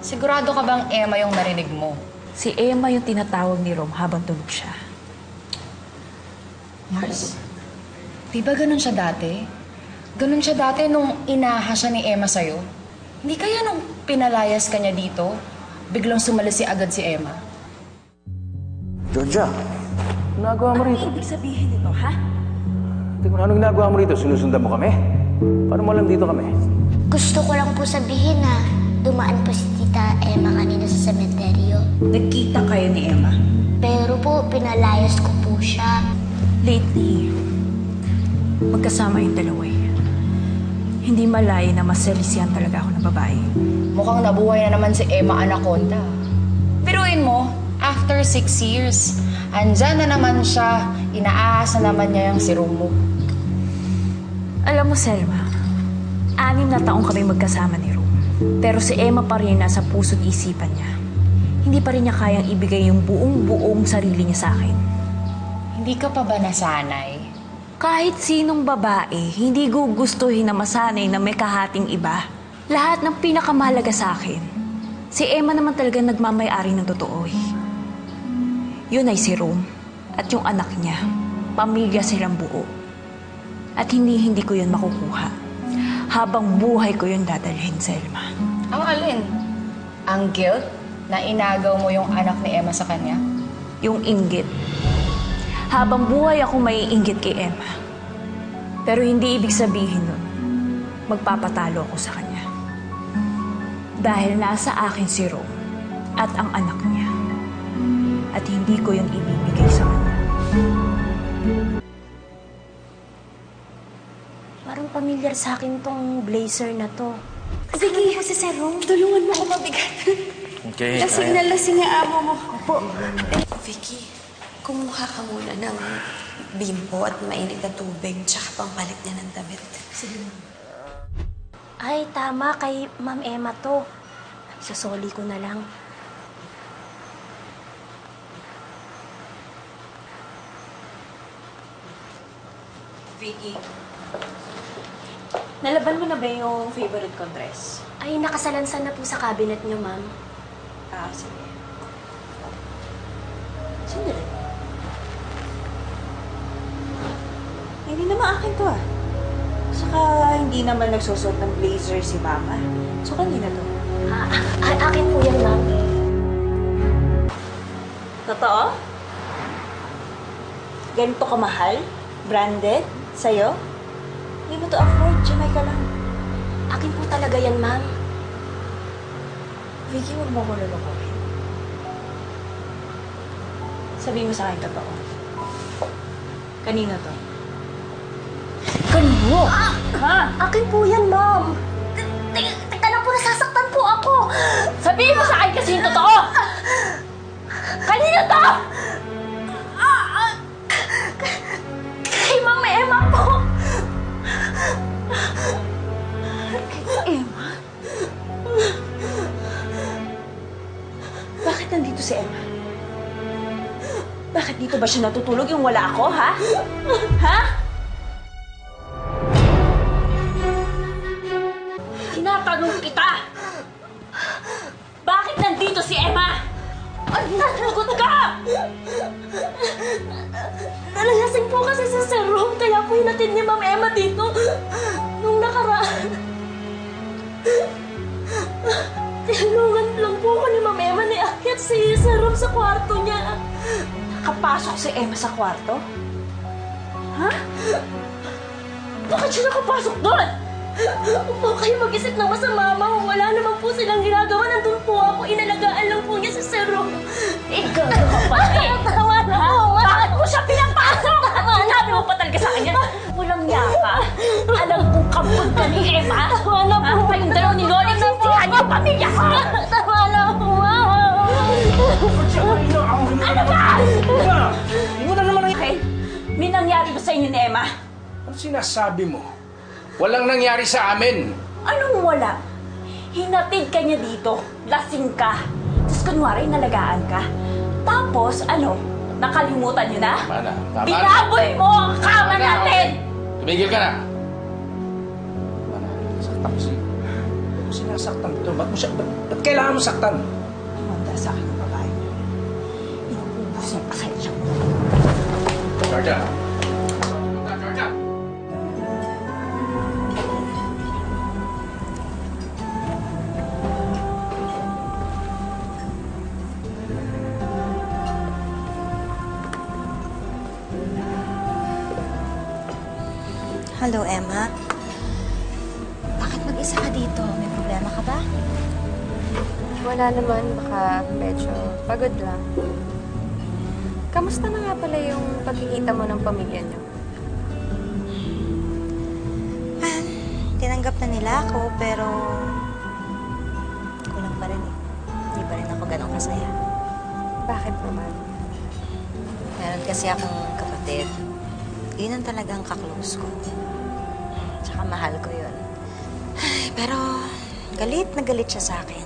Sigurado ka bang Emma yung narinig mo? Si Emma yung tinatawag ni Rom habang tulog siya. Mars, di ba ganun siya dati? Ganun siya dati nung inaha siya ni Emma sa'yo? Hindi kaya nung pinalayas ka niya dito, biglang sumalisi agad si Emma? Georgia, ginagawa mo rito? Ano ibig sabihin nito, ha? Tingnan mo, anong ginagawa mo rito? Sinusundan mo kami? Paano mo alam dito kami? Gusto ko lang po sabihin na dumaan po si Tita Emma kanina sa sementeryo. Nagkita kayo ni Emma? Pero po, pinalayas ko po siya. Lately, magkasama yung dalawa eh. Hindi malaya na masalisihan talaga ako ng babae. Mukhang nabuhay na naman si Emma Anaconda. Biruin mo, after 6 years, andyan na naman siya, inaasa naman niya yung si Romo. Alam mo, Selma, 6 na taong kami magkasama ni Rom. Pero si Emma pa rin nasa puso't isipan niya. Hindi pa rin niya kayang ibigay yung buong-buong sarili niya sa akin. Hindi ka pa ba nasanay? Kahit sinong babae, hindi gugustuhin na masanay na may kahating iba. Lahat ng pinakamahalaga sa akin, si Emma naman talaga nagmamay-ari ng totoo eh. Yun ay si Rom at yung anak niya. Pamilya silang buo. At hindi ko yun makukuha. Habang buhay ko yun dadalhin, Selma. Ang alin? Ang guilt na inagaw mo yung anak ni Emma sa kanya? Yung inggit. Habang buhay ako maiinggit kay Emma. Pero hindi ibig sabihin nun, magpapatalo ako sa kanya. Dahil nasa akin si Rom at ang anak niya. At hindi ko yun ibibigay sa kanya. Parang pamilyar sa akin tong blazer na to. Sige, mo si Sir Rom. Tulungan mo ako mabigat. Okay. Lasing na lasing ang amo mo. Opo. Vicky, kumuha ka muna ng bimbo at mainit na tubig tsaka pampalit niya ng damit. Sige. Ay, tama. Kay Ma'am Emma to. Sasoli ko na lang. Vicky, nalaban mo na ba yung favorite kong dress? Ay, nakasalansan na po sa cabinet niyo, Ma'am. Ah, sige. Sandali. Hindi naman akin to ah. Saka hindi naman nagsusot ng blazer si Mama. So, kanina to. Akin po yan, Ma'am. Totoo? Ganito kamahal? Branded? Sa'yo? Hindi mo to afford. Jamaica lang. Akin po talaga yan, Ma'am. Vicky, huwag mo ko lulukuhin. Sabihin mo sa akin totoo. Kanino to? Kanino? Ha? Akin po yan, Ma'am. Teka lang po, nasasaktan po ako. Sabihin mo sa akin kasi yung totoo! Kanino to? Kay Ma'am Emma po. Emma? Bakit nandito si Emma? Bakit dito ba siya natutulog yung wala ako, ha? Ha? Tinatanong kita! Bakit nandito si Emma? Sumagot ka! Nalalasing po kasi sa Sir Rom, kaya po hinatid ni Ma'am Emma dito nung nakaraan. Tinulungan lang po ko ni Ma'am Emma ni Akyat si Sir Rom sa kwarto niya. Nakapasok si Emma sa kwarto? Ha? Bakit siya nakapasok doon? Huwag po kayo mag-isip ng masama, Ma'am. Wala naman po silang ginagawa. Nandun po ako. Inalagaan lang po niya si Sir Rom. Ikaw na kapatid! Tama na po. Bakit mo siya pinapasok? Sinabi mo pa talaga sa kanya? Walang yaka. Alam kong kampun ka ni Emma. Tama na po. Kayong dalaw ni Lola, sisihan niyo pamilya ko! Tama na po, Ma'am. Ano ba? Hindi mo na naman ang... Okay, may nangyari ba sa inyo ni Emma? Ano sinasabi mo? Walang nangyari sa amin. Anong wala? Hinatid ka niya dito, lasing ka, tapos kunwari nalagaan ka. Tapos, ano, nakalimutan niyo na? Tama na. Tama na. Binaboy mo ang kama natin! Tumigil ka na. Tama na. Saktak si... mo sinasaktan to? Ba't kailangan mo saktan? Manda sa akin ang babae mo. Inuubos niya pasensya mo. Georgia! Georgia! Hello, Emma. Bakit mag-isa ka dito? May problema ka ba? Wala naman, baka medyo pagod lang. Kamusta na nga pala yung pagkikita mo ng pamilya niyo? Tinanggap na nila ako, pero kulang pa rin eh. Hindi pa rin ako ganun kasaya. Bakit naman? Meron kasi akong kapatid. Yun ang talagang kaklose ko. Tsaka mahal ko yun. Ay, pero galit na galit siya sa akin.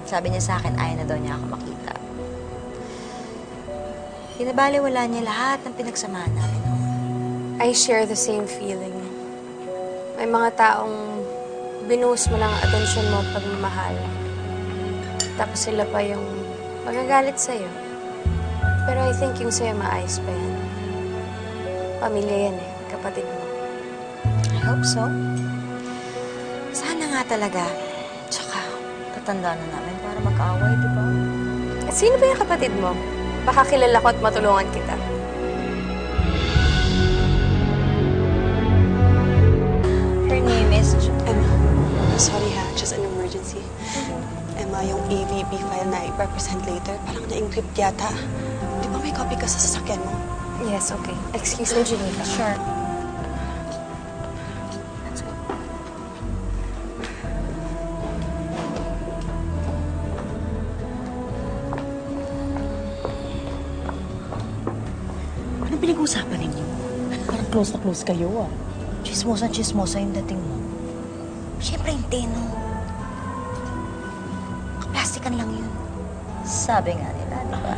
Sabi niya sa akin, ayaw na daw niya ako makita. Pinabaliwala niya lahat ng pinagsamahan namin. I share the same feeling. May mga taong binuhos mo lang ang atensyon mo at pagmamahal. Tapos sila pa yung magagalit sa'yo. Pero I think yung sa'yo maayos pa yan. Pamilya yan eh, kapatid mo. I hope so. Sana nga talaga. Tsaka, tatanda na namin para mag-away, di ba? At sino ba yung kapatid mo? Baka kilala ko at matulungan kita. Her name is... Emma, sorry ha, just an emergency. Emma, yung AVP file na i-represent later, parang na-encrypt yata. Di ba may copy ka sa sasakyan mo? Yes, okay. Excuse me, Junita. Sure. Anong pinag-uusapan ninyo? Parang close na close kayo ah. Chismosa yung dating mo. Siyempre, hindi, no? Kaplastikan lang yun. Sabi nga nila, di ba?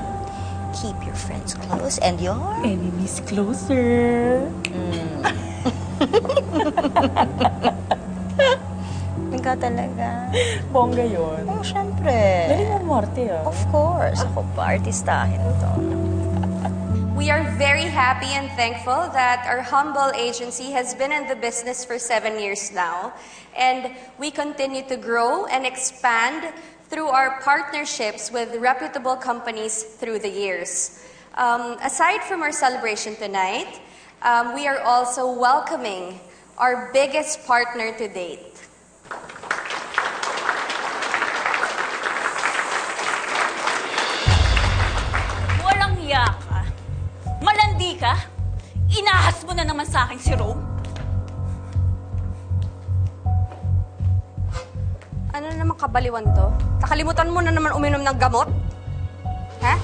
Keep your friends close and your... Enemies closer. Ikaw talaga. Bongga yun. Oh, syempre. Galing mo umarte ah. Of course. Ako pa, artistahin to. We are very happy and thankful that our humble agency has been in the business for 7 years now. And we continue to grow and expand through our partnerships with reputable companies through the years. Aside from our celebration tonight, we are also welcoming our biggest partner to date. Walang hiya ka. Malandi ka. Inahas mo na naman sa akin si Rome. Ano na naman kabaliwan to? Nakalimutan mo na naman uminom ng gamot? Ha?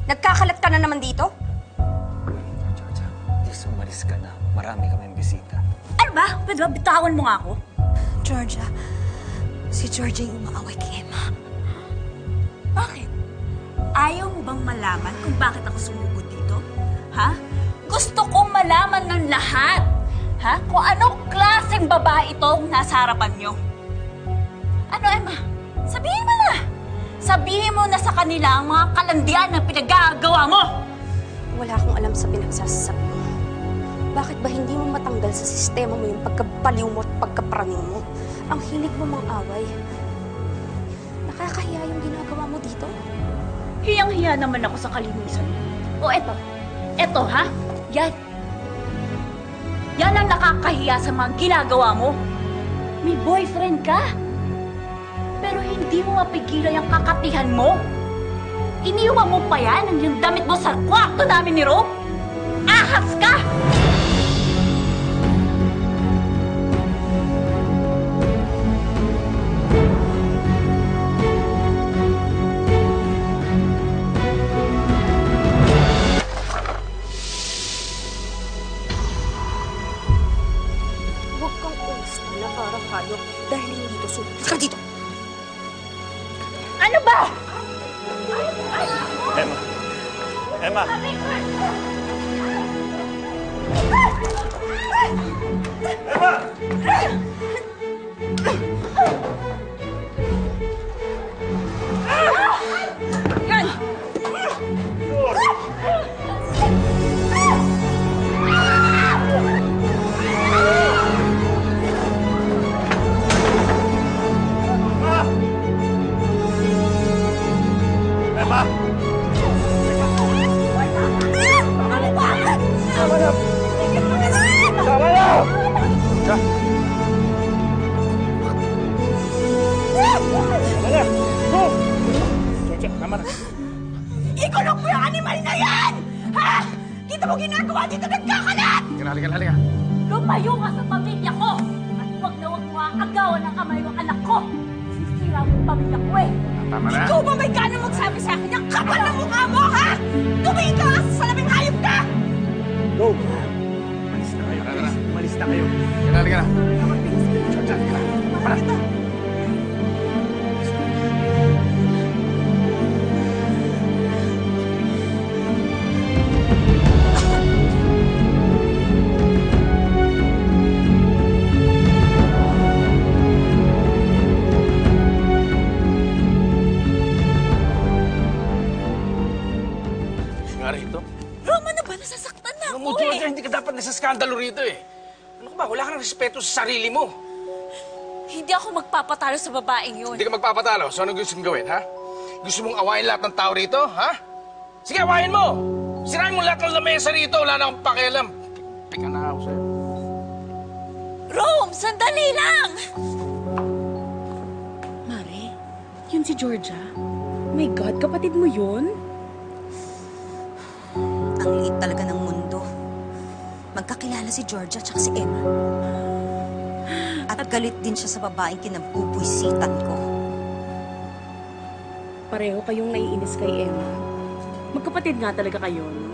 Nagkakalat ka na naman dito? Georgia, please umalis ka na. Marami kaming bisita. Ano ba? Pwede ba bitawan mo nga ako? Georgia, si Georgia yung umaaway kay Emma. Bakit? Ayaw mo bang malaman kung bakit ako sumugod dito? Ha? Gusto kong malaman ng lahat. Ha? Kung anong klaseng babae itong nasa harapan niyo. Ano, Emma? Sabihin mo na! Sabihin mo na sa kanila ang mga kalandian na pinagagawa mo! Wala akong alam sa pinagsasabi mo. Bakit ba hindi mo matanggal sa sistema mo yung pagkabaliw mo at pagkapraning mo? Ang hilig mo mang away. Nakakahiya yung ginagawa mo dito. Hiyang-hiya naman ako sa kalinisan mo. O eto. Eto, ha? Yan. Yan ang nakakahiya sa mga ginagawa mo. May boyfriend ka. Pero hindi mo mapigilan yung kakatihan mo. Iniwan mo pa yan ang yung damit mo sa kwarto namin ni Ro. Ahas ka! Huwag kang umus na parang hayop dahil hindi dito sumunod ka dito. Ano ba? Emma! Emma! Emma! Tama na! Siya! Tama na! Go! Georgia, tama na. Ikulong mo yung animal na yan! Ha? Kita mo ginagawa dito nagkakalat! Halika. Lumayo ka sa pamilya ko! At huwag na huwag mo aagawan ng kamay ng anak ko! Sisira mo yung pamilya ko eh! Tama na. Ikaw ba may gana magsabi sa akin yung kapal ng mukha mo, ha? Tumingin ka nga sa salaming hayop ka! Go! Malis na kayo, please. Malis na kayo. Halika na. Georgia, halika na. Tama na. Rito? Roma na ba? Nasasaktan na Ano ako mo, Georgia, hindi ka dapat nasa skandalo rito eh. Ano ka ba? Wala ka ng respeto sa sarili mo. Hindi ako magpapatalo sa babaeng yun. Hindi ka magpapatalo. So, anong gusto mong gawin, ha? Gusto mong awayin lahat ng tao rito, ha? Sige, awayin mo! Sirain mo lahat ng lamesa rito. Wala na akong pakialam. Pika na ako sa'yo. Rome, sandali lang! Mare, yun si Georgia. My God, kapatid mo yun? Ang liit talaga ng mundo. Magkakilala si Georgia at si Emma. At galit din siya sa babaeng kinabubwisitan ko. Pareho kayong naiinis kay Emma. Magkapatid nga talaga kayo, no?